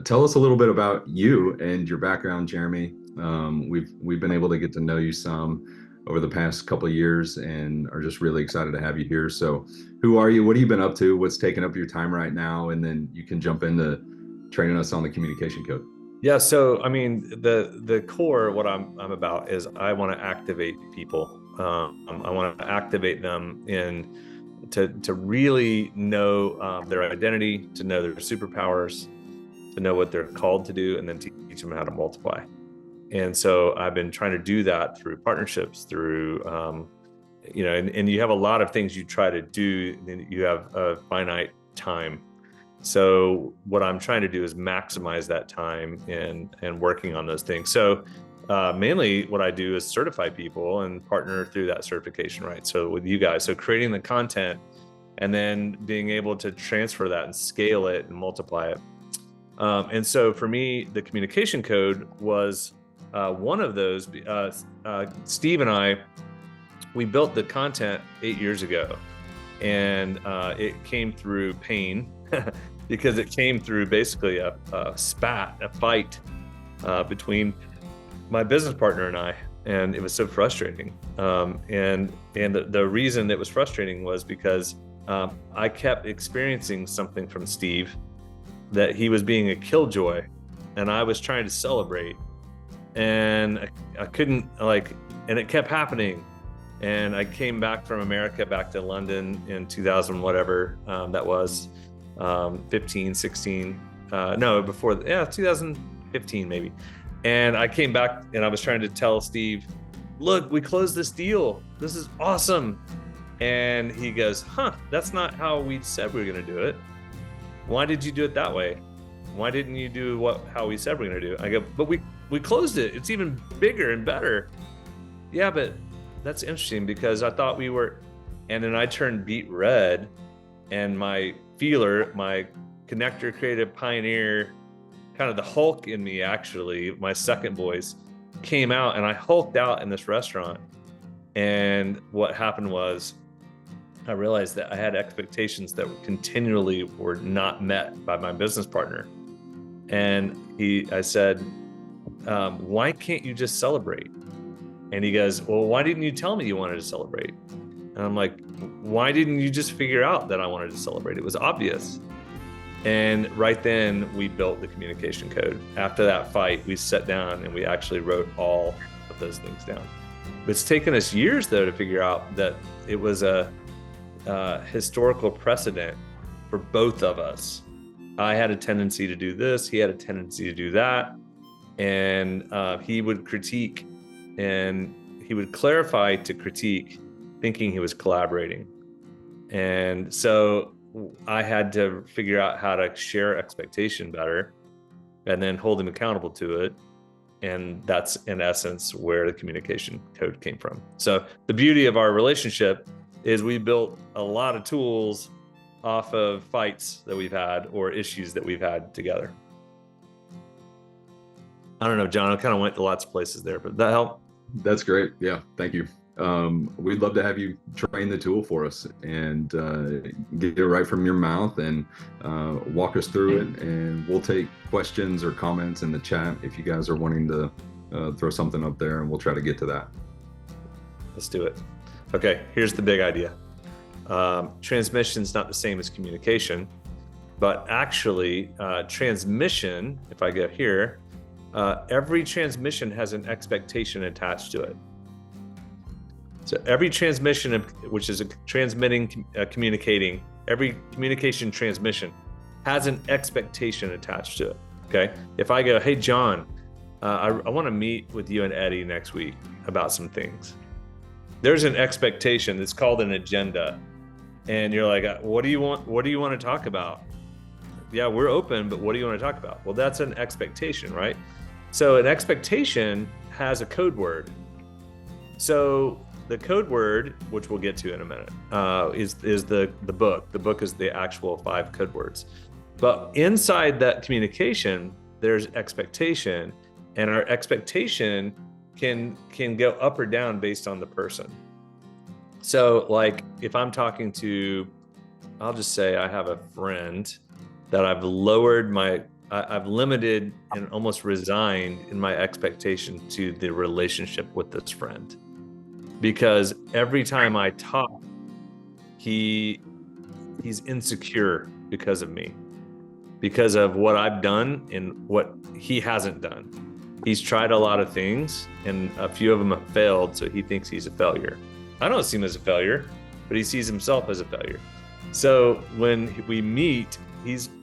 Tell us a little bit about you and your background, Jeremy. We've been able to get to know you some over the past couple of years, and are just really excited to have you here. So, who are you? What have you been up to? What's taking up your time right now? And then you can jump into training us on the communication code. Yeah, so I mean, the core, what I'm about is I want to activate people. I want to activate them in to really know their identity, to know their superpowers, to know what they're called to do, and then teach them how to multiply. And so I've been trying to do that through partnerships, through and you have a lot of things you try to do, and you have a finite time. So what I'm trying to do is maximize that time and working on those things. So mainly what I do is certify people and partner through that certification, right? So with you guys, so creating the content and then being able to transfer that and scale it and multiply it. And so for me, the communication code was one of those. Steve and I, we built the content 8 years ago, and it came through pain. Because it came through basically a fight between my business partner and I, and it was so frustrating. And the reason it was frustrating was because I kept experiencing something from Steve, that he was being a killjoy, and I was trying to celebrate, and I couldn't, and it kept happening. And I came back from America, back to London in 2000, whatever that was. 15, 16, no, before, 2015 maybe. And I came back and I was trying to tell Steve, look, we closed this deal. This is awesome. And he goes, that's not how we said we were going to do it. Why did you do it that way? Why didn't you do how we said we're going to do it? I go, but we closed it. It's even bigger and better. Yeah, but that's interesting because I thought we were, and then I turned beet red, and my feeler, my connector, creative pioneer, kind of the Hulk in me, actually, my second voice came out, and I hulked out in this restaurant. And what happened was I realized that I had expectations that continually were not met by my business partner. And I said, why can't you just celebrate? And he goes, well, why didn't you tell me you wanted to celebrate? And I'm like, why didn't you just figure out that I wanted to celebrate? It was obvious. And right then we built the communication code. After that fight, we sat down and we actually wrote all of those things down. It's taken us years, though, to figure out that it was a historical precedent for both of us. I had a tendency to do this. He had a tendency to do that. And he would critique, and he would clarify to critique, thinking he was collaborating. And so I had to figure out how to share expectation better and then hold him accountable to it. And that's in essence where the communication code came from. So the beauty of our relationship is we built a lot of tools off of fights that we've had or issues that we've had together. I don't know, John, I kind of went to lots of places there, but that helped? That's great. Yeah, thank you. We'd love to have you train the tool for us and get it right from your mouth and walk us through it. And we'll take questions or comments in the chat if you guys are wanting to throw something up there, and we'll try to get to that. Let's do it. Okay, here's the big idea. Transmission is not the same as communication, but actually transmission, if I go here, every transmission has an expectation attached to it. So every transmission, which is a transmitting, communicating, every communication transmission has an expectation attached to it, okay? If I go, hey, John, I want to meet with you and Eddie next week about some things. There's an expectation that's called an agenda. And you're like, what do you want? What do you want to talk about? Yeah, we're open, but what do you want to talk about? Well, that's an expectation, right? So an expectation has a code word. So the code word, which we'll get to in a minute, is the book. The book is the actual 5 code words. But inside that communication, there's expectation, and our expectation can go up or down based on the person. So like if I'm talking to, I'll just say I have a friend that I've lowered my I've limited and almost resigned in my expectation to the relationship with this friend, because every time I talk, he's insecure because of me, because of what I've done and what he hasn't done. He's tried a lot of things and a few of them have failed, so he thinks he's a failure. I don't see him as a failure, but he sees himself as a failure. So when we meet,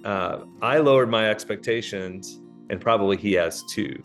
I lowered my expectations, and probably he has too.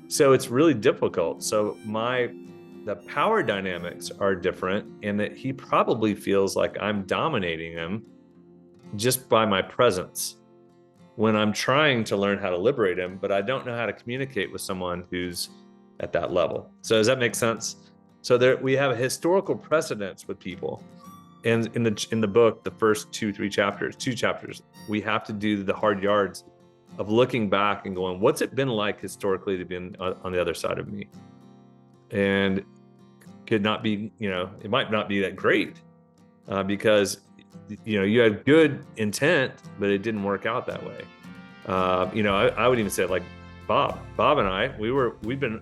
So it's really difficult. So the power dynamics are different, in that he probably feels like I'm dominating him just by my presence, when I'm trying to learn how to liberate him, but I don't know how to communicate with someone who's at that level. So does that make sense? So we have a historical precedence with people. And in the book, the first two chapters, we have to do the hard yards of looking back and going, what's it been like historically to be on the other side of me? And could not be, it might not be that great, because you had good intent, but it didn't work out that way. I would even say, like, Bob and I,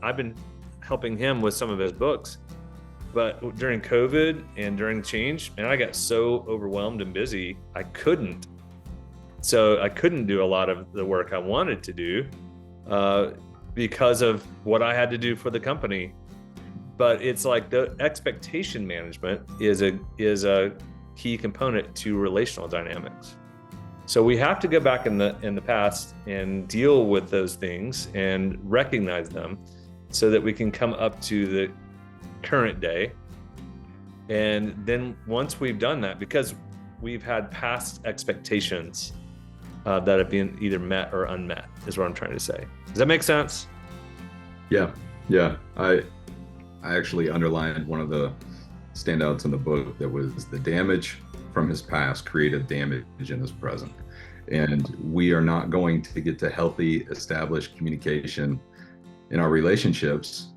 I've been helping him with some of his books, but during COVID and during change, and I got so overwhelmed and busy, I couldn't do a lot of the work I wanted to do, because of what I had to do for the company. But it's like the expectation management is a key component to relational dynamics. So we have to go back in the past and deal with those things and recognize them, so that we can come up to the current day. And then once we've done that, because we've had past expectations that have been either met or unmet, is what I'm trying to say. Does that make sense? Yeah. I actually underlined one of the standouts in the book, that was the damage from his past created damage in his present. And we are not going to get to healthy, established communication in our relationships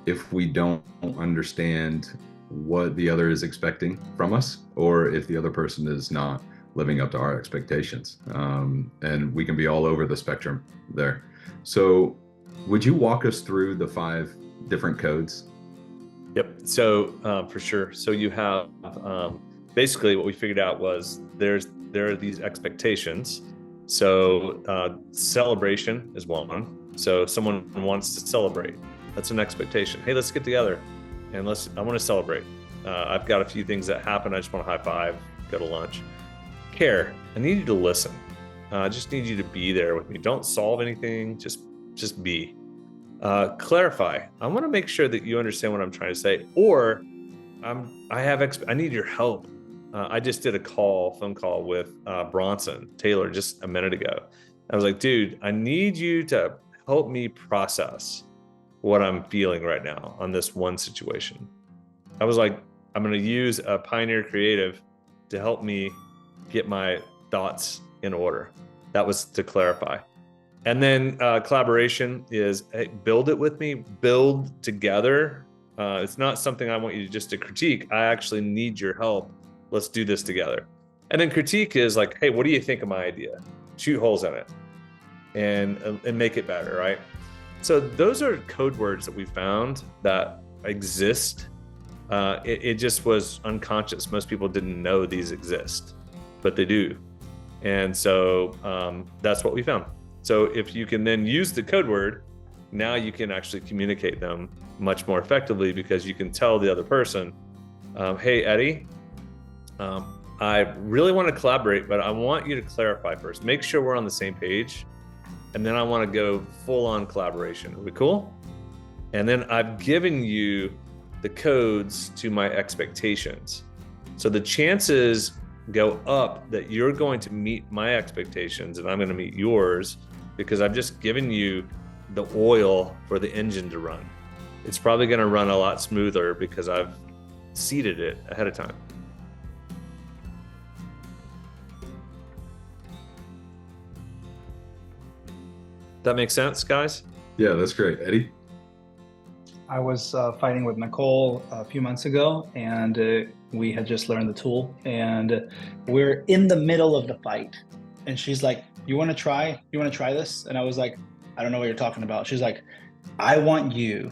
if we don't understand what the other is expecting from us, or if the other person is not living up to our expectations. And we can be all over the spectrum there. So would you walk us through the 5 different codes? Yep. So for sure. So you have basically what we figured out was there are these expectations. So celebration is one. So someone wants to celebrate. That's an expectation. Hey, let's get together and I want to celebrate. I've got a few things that happen. I just want to high five, go to lunch. Care. I need you to listen. I just need you to be there with me. Don't solve anything. Just be. Clarify. I want to make sure that you understand what I'm trying to say, or I need your help. I just did a phone call with Bronson Taylor just a minute ago. I was like, dude, I need you to help me process what I'm feeling right now on this one situation. I was like, I'm going to use a Pioneer Creative to help me get my thoughts in order. That was to clarify. And then collaboration is, hey, build it with me, build together. It's not something I want you just to critique. I actually need your help. Let's do this together. And then critique is like, hey, what do you think of my idea? Shoot holes in it and make it better, right? So those are code words that we found that exist. It just was unconscious. Most people didn't know these exist, but they do. And so that's what we found. So if you can then use the code word, now you can actually communicate them much more effectively, because you can tell the other person, hey, Eddie, I really want to collaborate, but I want you to clarify first. Make sure we're on the same page. And then I want to go full on collaboration. Are we cool? And then I've given you the codes to my expectations. So the chances go up that you're going to meet my expectations and I'm going to meet yours, because I've just given you the oil for the engine to run. It's probably going to run a lot smoother because I've seeded it ahead of time. That makes sense, guys? Yeah, that's great. Eddie? I was fighting with Nicole a few months ago, and we had just learned the tool, and we're in the middle of the fight. and she's like, you want to try this? And I was like, I don't know what you're talking about. She's like, I want you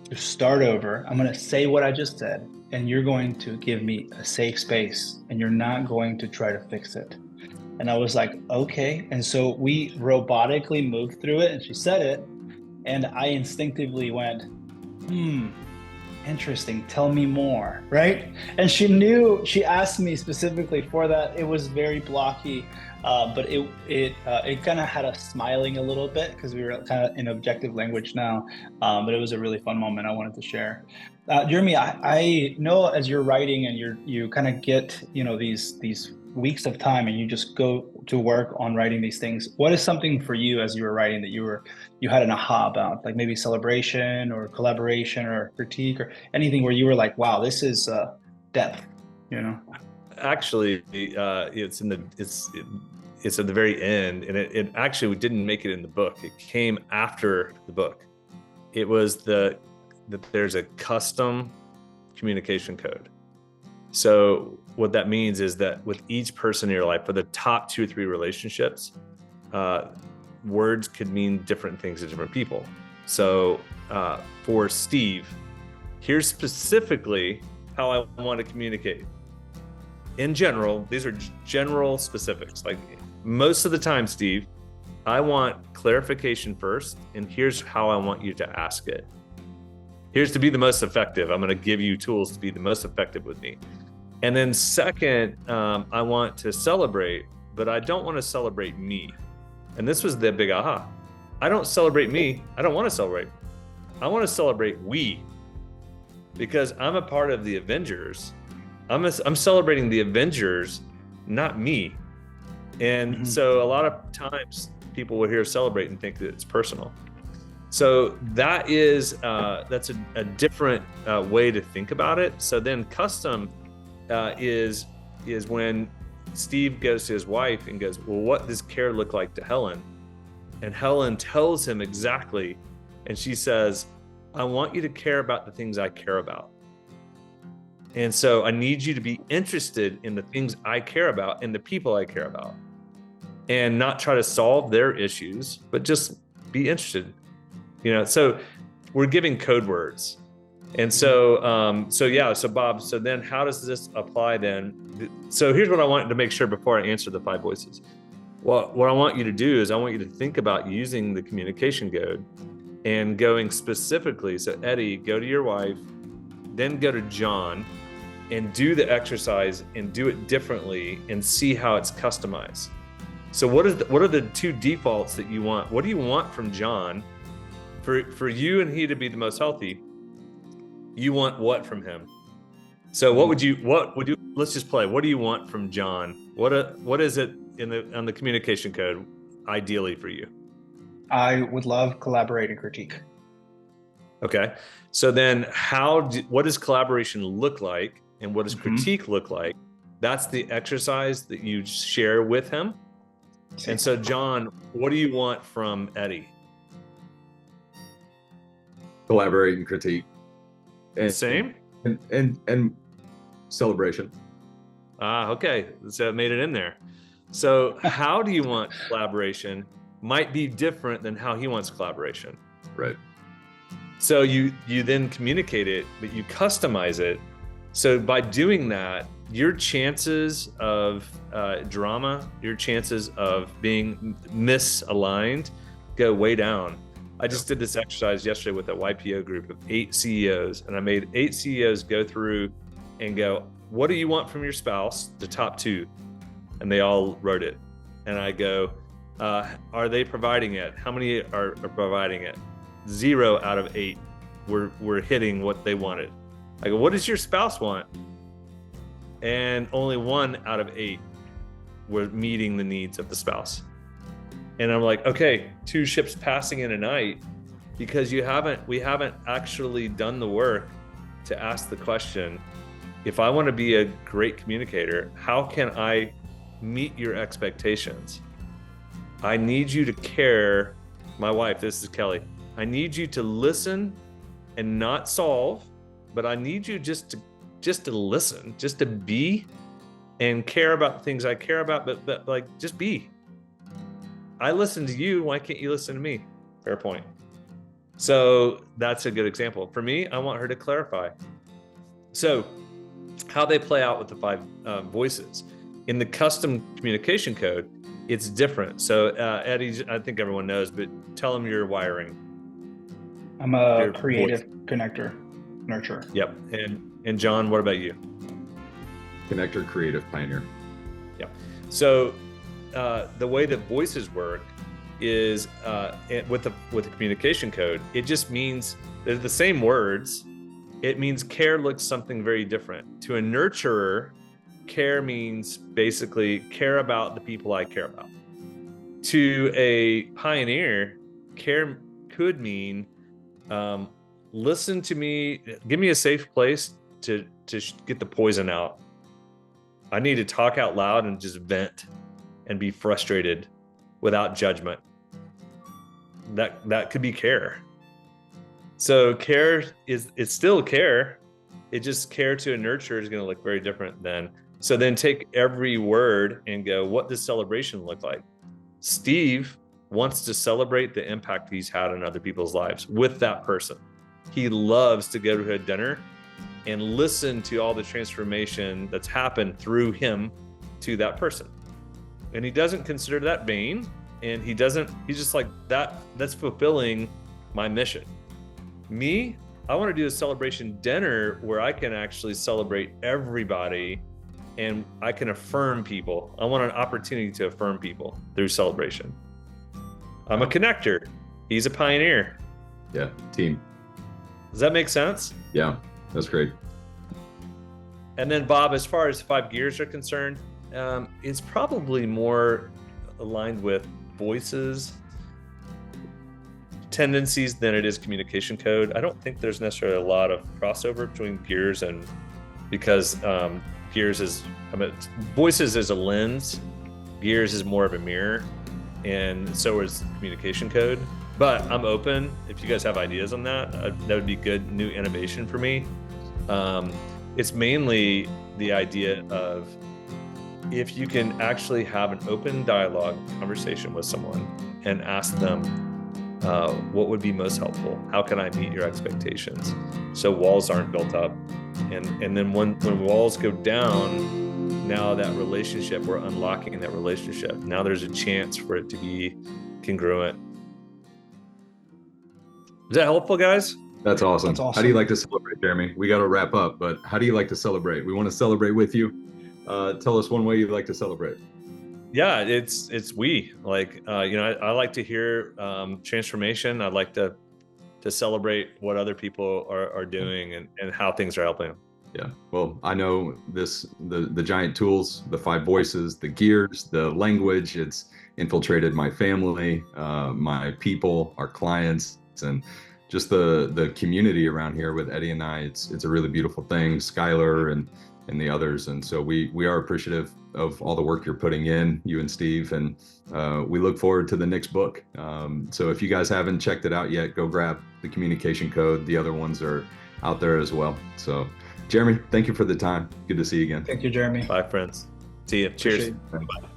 to start over. I'm going to say what I just said, and you're going to give me a safe space, and you're not going to try to fix it. And I was like, okay. And so we robotically moved through it, and she said it, and I instinctively went, interesting, tell me more, right? And she asked me specifically for that. It was very blocky, but it kind of had us smiling a little bit because we were kind of in objective language now, but it was a really fun moment I wanted to share. Jeremie, I know as you're writing and you kind of get, these weeks of time and you just go to work on writing these things. What is something for you as you were writing that you had an aha about, like maybe celebration or collaboration or critique or anything where you were like, wow, this is depth, Actually, it's at the very end, and it actually didn't make it in the book. It came after the book. It was that there's a custom communication code. So what that means is that with each person in your life, for the top 2 or 3 relationships, words could mean different things to different people. So for Steve, here's specifically how I want to communicate. In general, these are general specifics. Like most of the time, Steve, I want clarification first, and here's how I want you to ask it. Here's to be the most effective. I'm going to give you tools to be the most effective with me. And then second, I want to celebrate, but I don't want to celebrate me. And this was the big aha. I don't celebrate me. I don't want to celebrate. I want to celebrate we, because I'm a part of the Avengers. I'm celebrating the Avengers, not me. And so a lot of times people will hear celebrate and think that it's personal. So that is that's a different way to think about it. So then custom is when Steve goes to his wife and goes, well, what does care look like to Helen? And Helen tells him exactly. And she says, I want you to care about the things I care about. And so I need you to be interested in the things I care about and the people I care about, and not try to solve their issues, but just be interested. So we're giving code words. And so Bob, so then how does this apply then? So here's what I wanted to make sure before I answer the 5 voices. Well, what I want you to do is I want you to think about using the communication code and going specifically. So Eddie, go to your wife, then go to John and do the exercise and do it differently and see how it's customized. So what are the 2 defaults that you want? What do you want from John for you and he to be the most healthy? You want what from him? So what would you let's just play. What do you want from John? What is it on the communication code ideally for you? I would love collaborate and critique. Okay. So then what does collaboration look like and what does critique look like? That's the exercise that you share with him. And so John, what do you want from Eddie? Collaborate and critique. And same? And celebration. Okay. So it made it in there. So how do you want collaboration might be different than how he wants collaboration. Right. So you then communicate it, but you customize it. So by doing that, your chances of drama, your chances of being misaligned go way down. I just did this exercise yesterday with a YPO group of 8 CEOs, and I made 8 CEOs go through and go, what do you want from your spouse? The top 2. And they all wrote it. And I go, are they providing it? How many are providing it? 0 out of 8 were hitting what they wanted. I go, what does your spouse want? And only 1 out of 8 were meeting the needs of the spouse. And I'm like, okay, 2 ships passing in a night, because we haven't actually done the work to ask the question, if I want to be a great communicator, how can I meet your expectations? I need you to care. My wife, this is Kelly. I need you to listen and not solve, but I need you just to listen, just to be and care about the things I care about, but like, just be. I listen to you. Why can't you listen to me? Fair point. So that's a good example. For me, I want her to clarify. So how they play out with the 5 voices. In the custom communication code, it's different. So Eddie, I think everyone knows, but tell them your wiring. I'm a creative connector, nurturer. Yep. And John, what about you? Connector, creative, pioneer. Yeah. So the way that voices work is with the communication code, it just means they're the same words. It means care looks something very different. To a nurturer, care means basically care about the people I care about. To a pioneer, care could mean listen to me, give me a safe place to get the poison out. I need to talk out loud and just vent and be frustrated without judgment. That could be care. So care it's still care. It just care to a nurturer is going to look very different then. So then take every word and go, what does celebration look like? Steve wants to celebrate the impact he's had on other people's lives with that person. He loves to go to a dinner and listen to all the transformation that's happened through him to that person. And he doesn't consider that vain. And he's just like, that's fulfilling my mission. Me, I want to do a celebration dinner where I can actually celebrate everybody and I can affirm people. I want an opportunity to affirm people through celebration. I'm a connector. He's a pioneer. Yeah, team. Does that make sense? Yeah, that's great. And then Bob, as far as 5 gears are concerned, it's probably more aligned with voices tendencies than it is communication code. I don't think there's necessarily a lot of crossover between gears and because gears is, voices is a lens, gears is more of a mirror, and so is communication code. But I'm open if you guys have ideas on that. That would be good new innovation for me. It's mainly the idea of if you can actually have an open dialogue conversation with someone and ask them what would be most helpful, how can I meet your expectations, so walls aren't built up, and then when walls go down, now that relationship, we're unlocking that relationship. Now there's a chance for it to be congruent. Is that helpful, guys? That's awesome. That's awesome. How do you like to celebrate, Jeremy? We got to wrap up, but how do you like to celebrate? We want to celebrate with you. Tell us one way you like to celebrate. Yeah, it's we like I like to hear transformation. I like to celebrate what other people are doing and how things are helping them. Yeah, well, I know the giant tools, the 5 voices, the gears, the language. It's infiltrated my family, my people, our clients, and just the community around here with Eddie and I. It's a really beautiful thing. Skylar and the others, and so we are appreciative of all the work you're putting in, you and Steve, and we look forward to the next book. So if you guys haven't checked it out yet, go grab the communication code. The other ones are out there as well. So Jeremy, thank you for the time. Good to see you again. Thank you, Jeremy. Bye, friends. See you. Cheers. Appreciate it. Bye.